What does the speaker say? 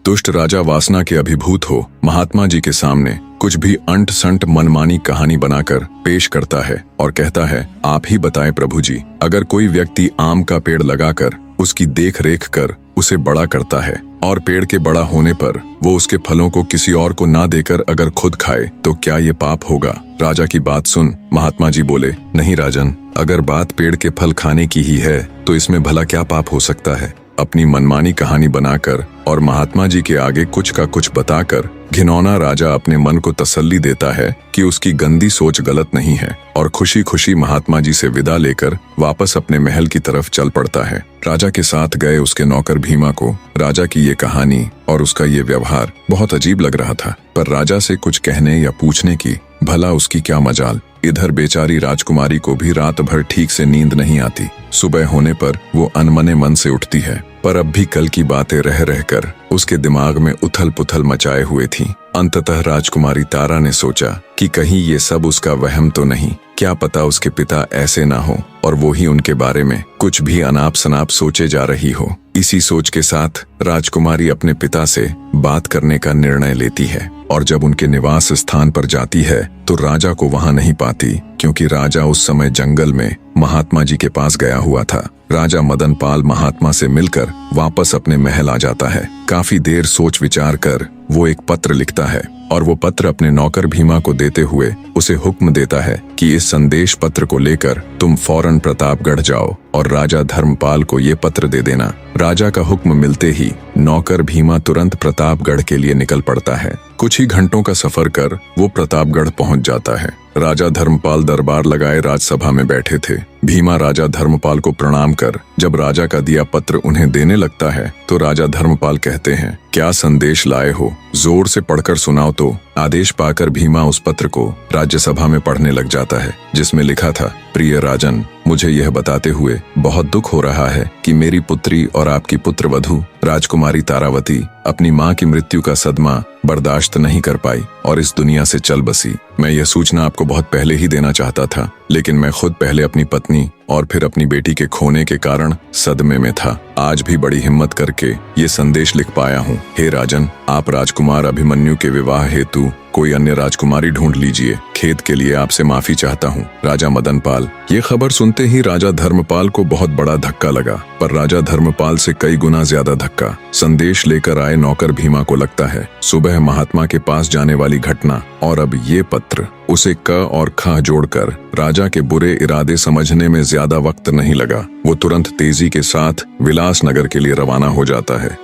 दुष्ट राजा वासना के अभिभूत हो महात्मा जी के सामने कुछ भी अंट संट मनमानी कहानी बनाकर पेश करता है और कहता है, आप ही बताएं प्रभु जी, अगर कोई व्यक्ति आम का पेड़ लगाकर उसकी देख रेख कर उसे बड़ा करता है और पेड़ के बड़ा होने पर वो उसके फलों को किसी और को ना देकर अगर खुद खाए तो क्या ये पाप होगा? राजा की बात सुन महात्मा जी बोले, नहीं राजन, अगर बात पेड़ के फल खाने की ही है तो इसमें भला क्या पाप हो सकता है? अपनी मनमानी कहानी बनाकर और महात्मा जी के आगे कुछ का कुछ बताकर घिनौना राजा अपने मन को तसल्ली देता है कि उसकी गंदी सोच गलत नहीं है और खुशी खुशी महात्मा जी से विदा लेकर वापस अपने महल की तरफ चल पड़ता है। राजा के साथ गए उसके नौकर भीमा को राजा की ये कहानी और उसका ये व्यवहार बहुत अजीब लग रहा था, पर राजा से कुछ कहने या पूछने की भला उसकी क्या मजाल। इधर बेचारी राजकुमारी को भी रात भर ठीक से नींद नहीं आती। सुबह होने पर वो अनमने मन से उठती है, पर अब भी कल की बातें रह रहकर उसके दिमाग में उथल पुथल मचाए हुए थी। अंततः राजकुमारी तारा ने सोचा कि कहीं ये सब उसका वहम तो नहीं, क्या पता उसके पिता ऐसे ना हो और वो ही उनके बारे में कुछ भी अनाप शनाप सोचे जा रही हो। इसी सोच के साथ राजकुमारी अपने पिता से बात करने का निर्णय लेती है और जब उनके निवास स्थान पर जाती है तो राजा को वहां नहीं पाती, क्योंकि राजा उस समय जंगल में महात्मा जी के पास गया हुआ था। राजा मदन पाल महात्मा से मिलकर वापस अपने महल आ जाता है। काफी देर सोच विचार कर वो एक पत्र लिखता है और वो पत्र अपने नौकर भीमा को देते हुए उसे हुक्म देता है कि इस संदेश पत्र को लेकर तुम फौरन प्रतापगढ़ जाओ और राजा धर्मपाल को ये पत्र दे देना। राजा का हुक्म मिलते ही नौकर भीमा तुरंत प्रतापगढ़ के लिए निकल पड़ता है। कुछ ही घंटों का सफर कर वो प्रतापगढ़ पहुंच जाता है। राजा धर्मपाल दरबार लगाए राजसभा में बैठे थे। भीमा राजा धर्मपाल को प्रणाम कर जब राजा का दिया पत्र उन्हें देने लगता है तो राजा धर्मपाल कहते हैं, क्या संदेश लाए हो, जोर से पढ़कर सुनाओ। तो आदेश पाकर भीमा उस पत्र को राज्यसभा में पढ़ने लग जाता है, जिसमें लिखा था, प्रिय राजन, मुझे यह बताते हुए बहुत दुख हो रहा है कि मेरी पुत्री और आपकी पुत्रवधू राजकुमारी तारावती अपनी मां की मृत्यु का सदमा बर्दाश्त नहीं कर पाई और इस दुनिया से चल बसी। मैं यह सूचना आपको बहुत पहले ही देना चाहता था, लेकिन मैं खुद पहले अपनी पत्नी और फिर अपनी बेटी के खोने के कारण सदमे में था। आज भी बड़ी हिम्मत करके ये संदेश लिख पाया हूँ। हे राजन, आप राजकुमार अभिमन्यु के विवाह हेतु कोई अन्य राजकुमारी ढूंढ लीजिए। खेद के लिए आपसे माफी चाहता हूँ। राजा मदन पाल। ये खबर सुनते ही राजा धर्मपाल को बहुत बड़ा धक्का लगा, पर राजा धर्मपाल से कई गुना ज्यादा धक्का संदेश लेकर आए नौकर भीमा को लगता है। सुबह महात्मा के पास जाने वाली घटना और अब ये पत्र, उसे क और ख जोड़कर राजा के बुरे इरादे समझने में ज्यादा वक्त नहीं लगा। वो तुरंत तेजी के साथ विलास नगर के लिए रवाना हो जाता है।